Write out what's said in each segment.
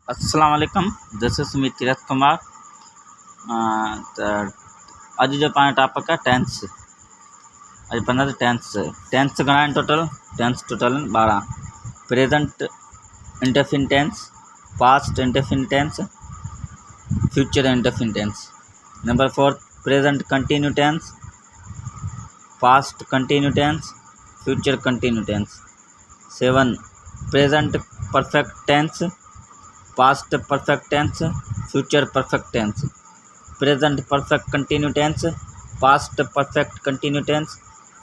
अस्सलाम वालेकुम, this is me Tirath Kumar. त अॼु जो पंहिंजो टॉपिक आहे टेंस। अॼु पंद्रहं टेंस घणा आहिनि टोटल? टेंस टोटल आहिनि 12। Present indefinite tense, past indefinite tense, future indefinite tense. Number 4 present continue tense, past continue tense, future continue tense. 7 present perfect tense, past perfect tense, future perfect tense. Present perfect continue tense, past perfect continue tense,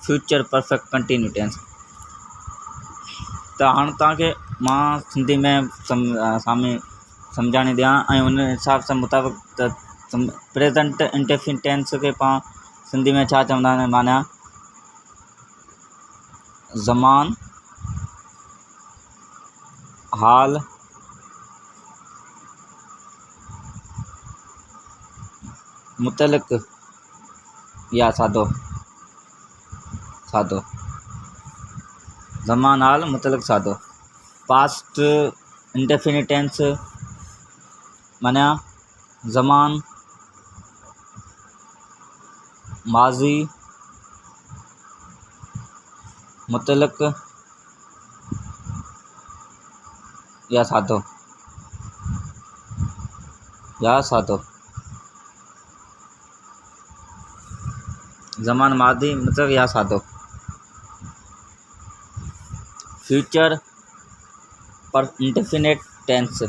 future perfect continue tense. त हाणे तव्हांखे मां सिंधी में साम्हूं सम्झाणे ॾियां ऐं उन हिसाब सां मुताबिक़ त प्रेजेंट इंडेफिनिट टेंस खे पाण सिंधी में छा चवंदा आहिनि? माना ज़मान, हाल, मुतलिक या सादो ज़मान, हाल, मुतलिक, सादो। पास्ट इंडेफिनिट टेंस माना ज़मान, माजी, मुतलिक या सादो ज़मान, माजी, मुतलिक या सादो। फ्यूचर पर इंडेफिनिट टेंस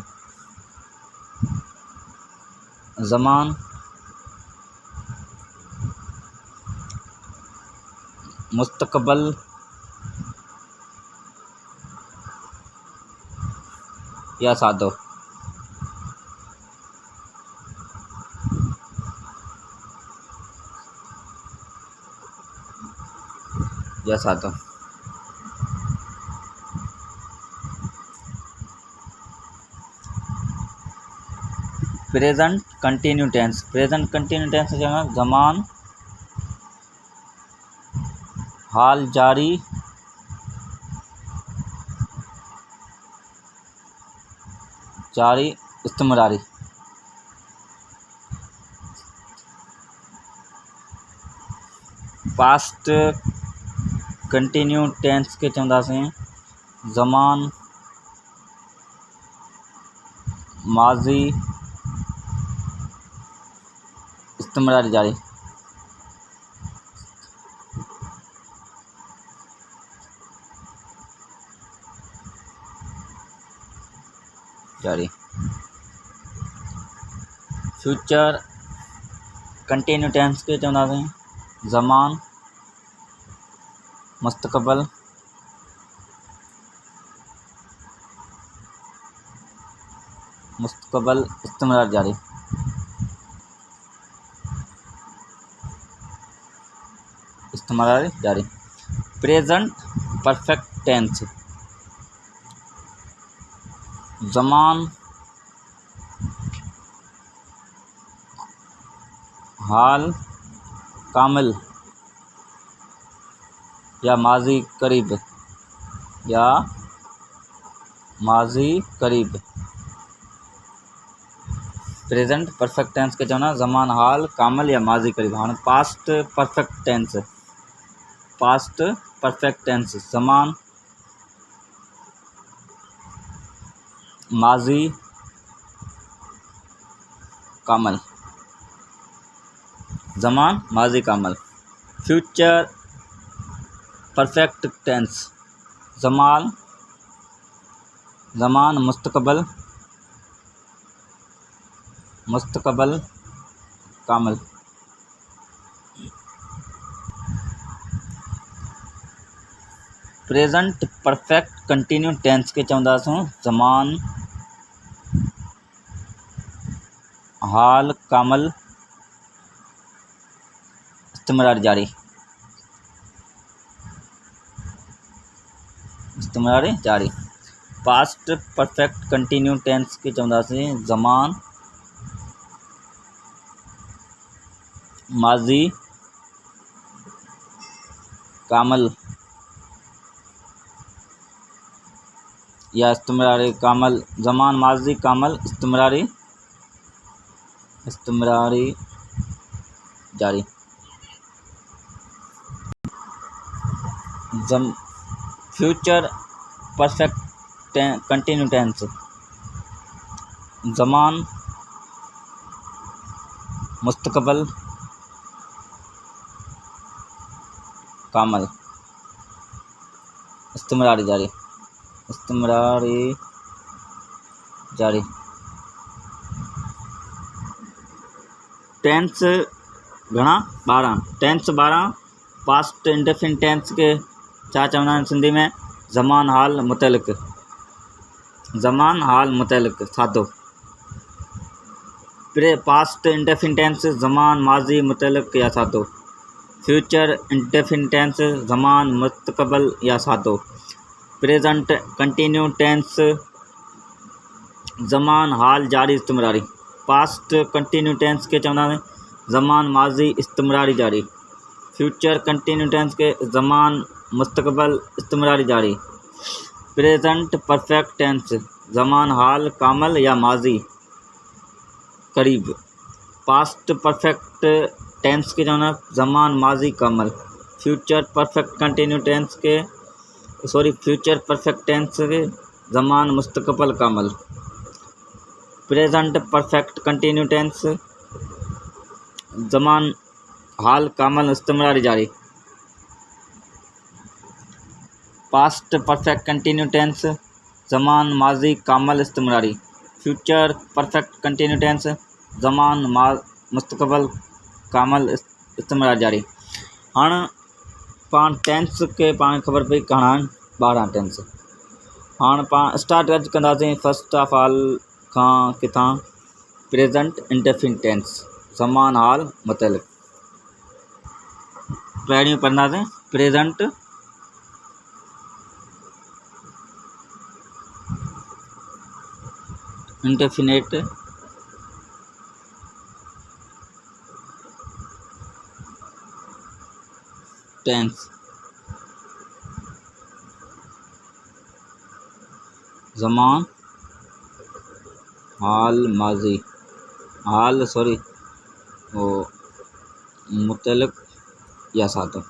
ज़मान, मुस्तकबिल या सादो। प्रेजेंट कंटिन्यू टेंस जो ज़मान, हाल जारी, इस्तिमरारी। पास्ट कंटिन्यू टेंस के चवंदासीं ज़मान, माजी, इस्तिमरारी जारी। फ्यूचर कंटिन्यू टेंस के चवंदासीं ज़मान, मुस्तकबिल, इस्तिमरारी जारी। प्रेजेंट परफेक्ट टेंस ज़मान, हाल कामिल या माजी करीब प्रेजेंट परफेक्ट टेंस के चवना ज़मान, हाल कामिल या माजी करीब। हाँ पास्ट परफेक्ट टेंस ज़मान, माजी कामिल, फ्यूचर परफेक्ट टेंस ज़मान, मुस्तकबिल कामिल। प्रेजेंट परफेक्ट कंटिन्यू टेंस के चवंदासीं ज़मान, हाल कामिल, इस्तिमरारी जारी। पास्ट परफेक्ट कंटिन्यू टेंस के चवंदासीं ज़मान, माजी कामिल, या इस्तमरारी कामल, ज़मान माजी कामल इस्तमरारी जारी। फ्यूचर परफेक्ट कंटिन्यू टेंस, ज़मान मुस्तकबल कामल इस्तमरारी जारी। टेंस घणा 12, टेंस 12। पास्ट इंडेफिनिट टेंस के छा चवंदा आहिनि सिंधी में? ज़मान हाल मुतअल्लिक़ सादो। पास्ट इंडेफिनिट टेंस ज़मान माजी मुतअल्लिक़ या सादो। फ्यूचर इंडेफिनिट टेंस ज़मान मुस्तकबल या सादो। प्रेजेंट कंटिन्यू टेंस ज़मान हाल जारी इस्तमरारी। पास्ट कंटिन्यू टेंस के चवंदा आहिनि ज़मान माजी इस्तमरारी जारी। फ्यूचर कंटिन्यू टेंस के ज़मान मुस्तकबल इस्तमरारी जारी। प्रेजेंट परफेक्ट टेंस ज़मान हाल कामल या माजी करीब। पास्ट परफेक्ट टेंस के चवंदा ज़मान माजी कामल। फ्यूचर परफेक्ट टेंस के ज़मान मुस्तकबल कामल। प्रेजेंट परफेक्ट कंटिन्यू टेंस ज़मान हाल कामल इस्तमरारी जारी। पास्ट परफेक्ट कंटिन्यू टेंस ज़मान माजी कामल इस्तमरारी। फ्यूचर परफेक्ट कंटिन्यू टेंस ज़मान मुस्तकबल कामल इस्तमरारी जारी। हाणे पाण टेंस के पाण ख़बर पई घणा 12 टेंस। हाणे पाण स्टार्ट अॼु कंदासीं फर्स्ट ऑफ ऑल खां किथां प्रेजेंट इंडेफिनिट टेंस ज़मान हाल मुतअल्लिक़। पहिरियों पढ़ंदासीं प्रेजेंट इंडेफिनिट टेंस ज़मान हाल माजी मुतअल्लिक़ या सादो।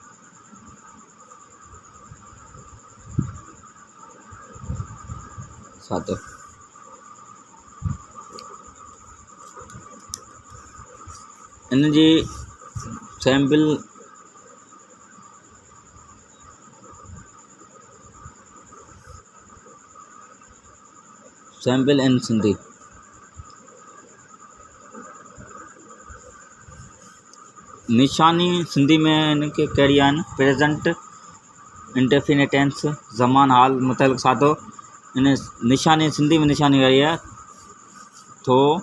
इन जी सैम्पल इन सिंधी। निशानी सिंधी में इनके कहिड़ी आहिनि? प्रेजेंट इंडेफिनिट टेंस ज़मान हाल मुतअल्लिक़ सादो। इन निशानी सिंधी में निशानी कहिड़ी आहे? थो,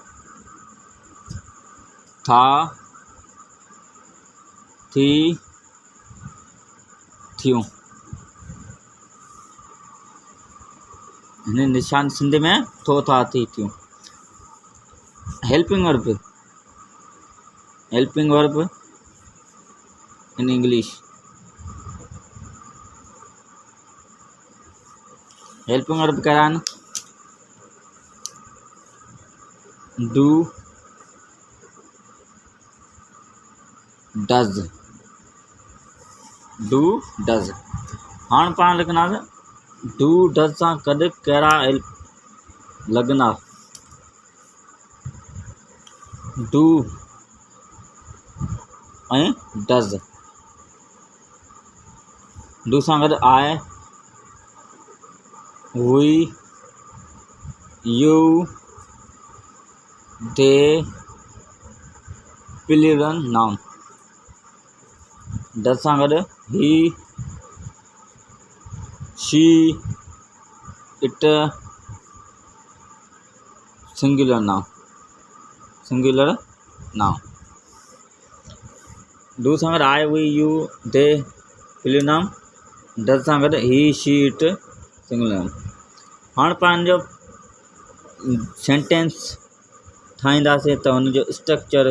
था, थी, थियूं। हिन निशान सिंधी में थो, था, थी, थियूं। Helping verb in English। Helping verb कहिड़ा आहिनि? Do, does. हाणे पाण लिखंदासीं डू डज़ सां गॾु कहिड़ा लॻंदा? डू ऐं डज़। डू सां गॾु आहे we, you, they, plural noun. Does सां गॾु he, she, it, singular noun. Do सां गॾु आहे we, you, they, plural noun. Does सां गॾु he, she, it, singular noun. हाणे पाण जो सेंटेंस ठाहींदासीं त हुनजो स्ट्रक्चर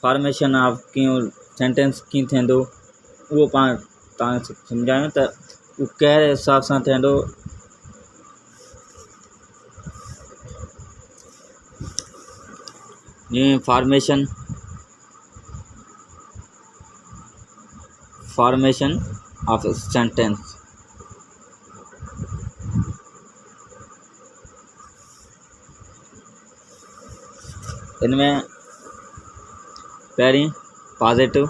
फॉर्मेशन ऑफ कीअं सेंटेंस कीअं थींदो उहो पाण तव्हांखे सम्झायूं त उहो कहिड़े हिसाब सां थींदो। जीअं फॉर्मेशन ऑफ सेंटेंस। इनमें पहिरीं positive,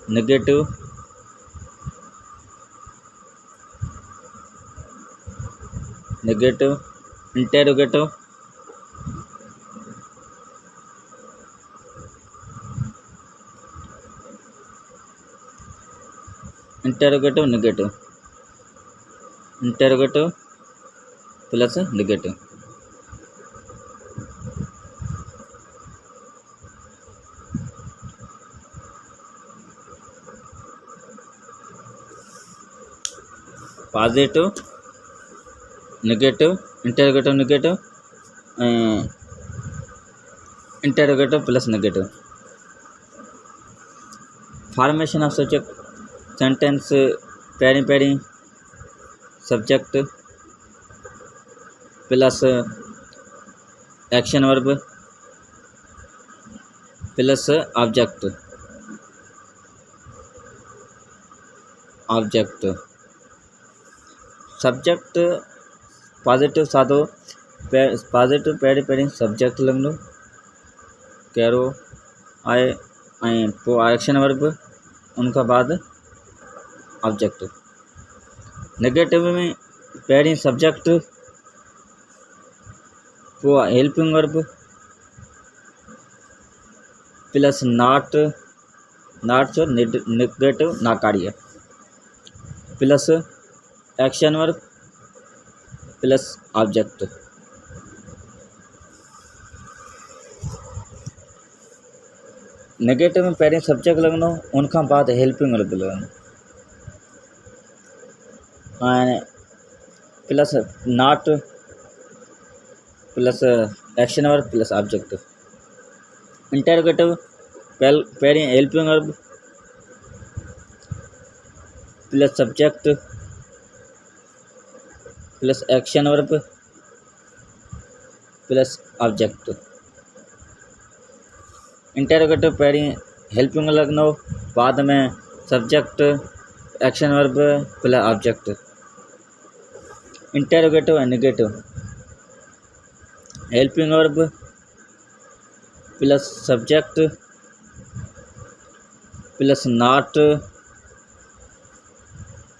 negative, interrogative, negative, interrogative plus negative. Positive, negative, interrogative, negative, interrogative plus negative. Formation of subject sentence पहिरीं subject plus action verb plus object. Subject positive सादो पॉजिटिव पहिरीं सब्जेक्ट लगंदो कहिड़ो आहे ऐं पोइ एक्शन वर्ब उन खां बाद ऑब्जेक्ट। नेगेटिव में पहिरीं सब्जेक्ट पोइ हेल्पिंग वर्ब प्लस नॉट जो नेगेटिव नाकारी है plus action verb plus object. Negative में पहिरीं सब्जेक्ट लगंदो उन खां बाद हेल्पिंग वर्ब लगंदो ऐं plus not plus action verb plus object. Interrogative पहिरीं helping verb plus subject plus action verb plus object. Interrogative पहिरीं हेल्पिंग लगंदो बाद में subject action verb plus object. Interrogative ऐं negative helping verb plus subject plus not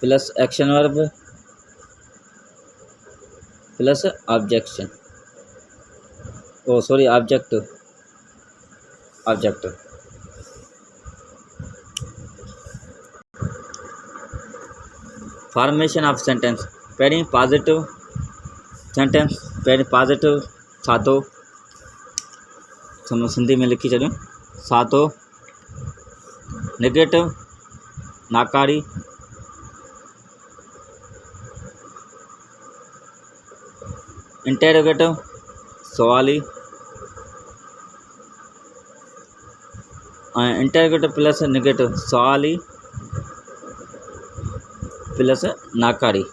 plus action verb plus object. Formation of sentence पहिरीं positive sentence पहिरीं positive सादो सिंधी में लिखी छॾियूं सादो। नेगेटिव नाकारी, इंटेरोगेटिव सवाली इंटेरोगेटिव प्लस नेगेटिव सवाली प्लस नाकारी।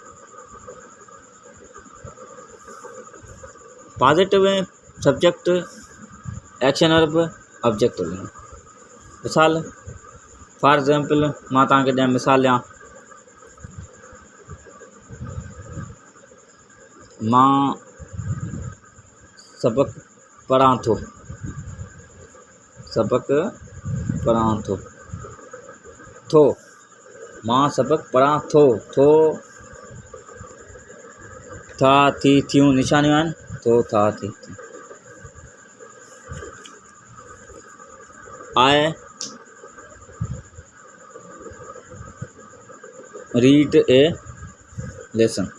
पॉजिटिव में सब्जेक्ट एक्शन वर्ब ऑब्जेक्ट। मिसाल फॉर एग्जाम्पल मां तव्हांखे ॾियां मिसाल ॾियां मां सबक पढ़ां थो मां सबक पढ़ां थो था थी थियूं निशानियूं आहिनि थो था थी। I read a lesson।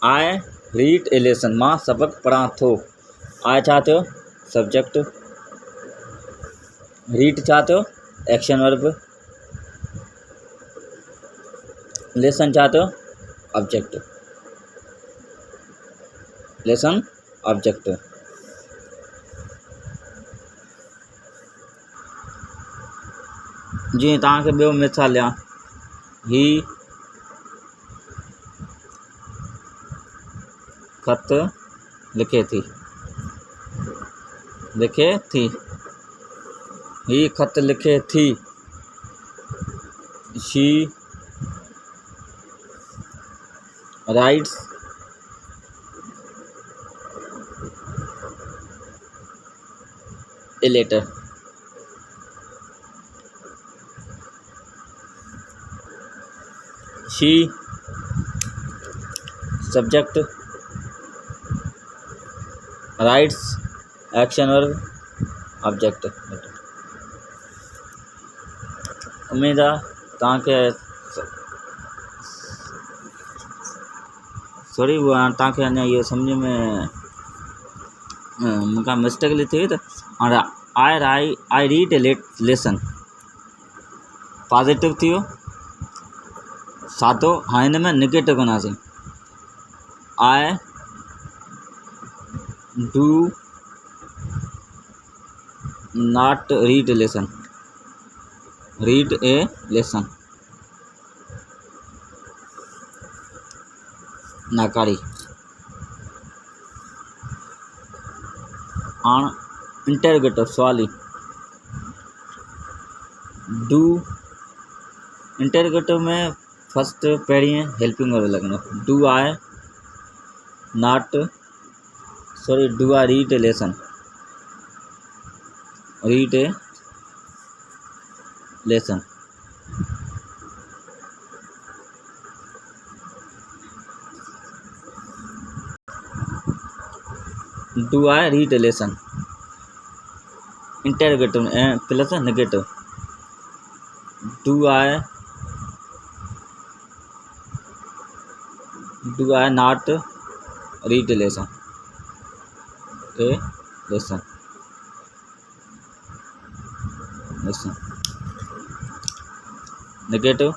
I read a lesson मां सबक पढ़ां थो। I छा थियो सब्जेक्ट, रीड छा थियो एक्शन वर्ब, लेसन छा थियो ऑब्जेक्ट। Lesson object. जीअं तव्हांखे ॿियो मिसाल ॾियां ही खत लिखे थी, लिखे थी, ही खत लिखे थी। She writes a letter. She subject, writes action verb object. उम्मीद आहे तव्हांखे सॉरी तव्हांखे अञा इहो सम्झ में मूंखां मिस्टेक थी वई। त हाणे I read a lesson positive थी वियो सादो। हाणे हिन में निगेटिव कंदासीं। I do not read a lesson, read a lesson नाकारी। हाणे इंटरोगेटिव सवाली डू। इंटरोगेटिव में फर्स्ट पहिरीं हेल्पिंग वर्ब लॻंदो। Do I not sorry do I read a lesson, read a lesson. Do I read a lesson interrogative plus negative. Do I not read a lesson, lesson lesson. Negative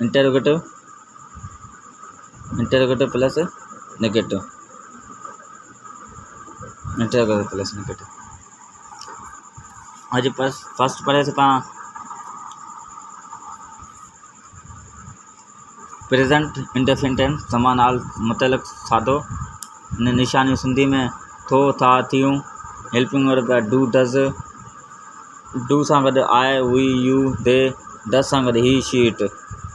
interrogative, interrogative plus negative, interrogative plus negative. अॼु first पढ़े से पाण present indefinite tense समान हाल मुतलक सादो। निशानियूं सिंधी में थो, था, थियूं। Helping verb do does, do सां गॾु I we you they, does सां गॾु he she it.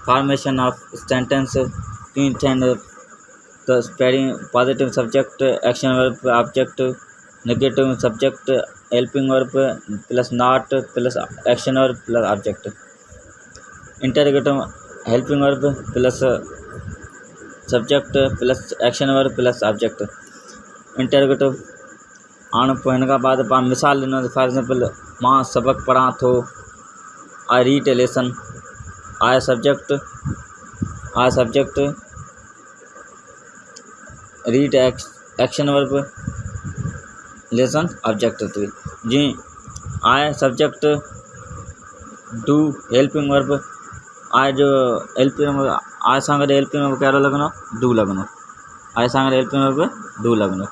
Formation of sentence कीअं ठहनि त पहिरीं positive subject action verb object, negative subject helping verb plus not plus action verb plus object. Interrogative helping verb plus subject plus action verb plus object. Interrogative हाणे पोइ हिन खां बाद पाण मिसाल ॾिनो। फॉर एग्जाम्पल मां सबक़ु पढ़ां थो, I read a lesson. I subject, I subject read action verb lesson object थी। जीअं I subject do helping verb, I जो हेल्पिंग वर्ब आई सां गॾु हेल्पिंग वर्ब कहिड़ो लॻंदो? डू लॻंदो। आई सां गॾु हेल्पिंग वर्ब डू लॻंदो,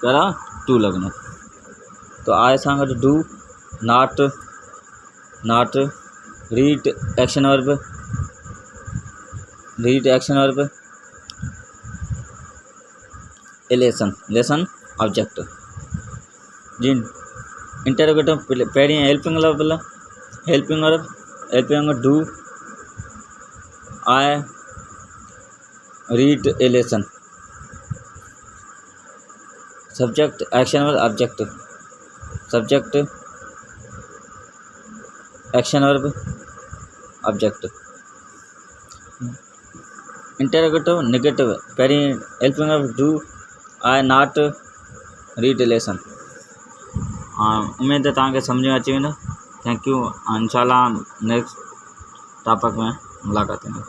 कहिड़ा? टू लॻंदो। तो आई सां गॾु do, not not read action verb, read action verb a lesson, lesson object. जी इंटरोगेटिव पहिरीं helping verb, helping verb do I read a lesson, subject action verb object, subject action verb object. Interrogative negative पहिरीं helping verb do I not read a lesson. उम्मीद है तव्हांखे सम्झ में अची वेंदो। Thank you. इंशाल्लाह नेक्स्ट टॉपिक में मुलाक़ात थींदी।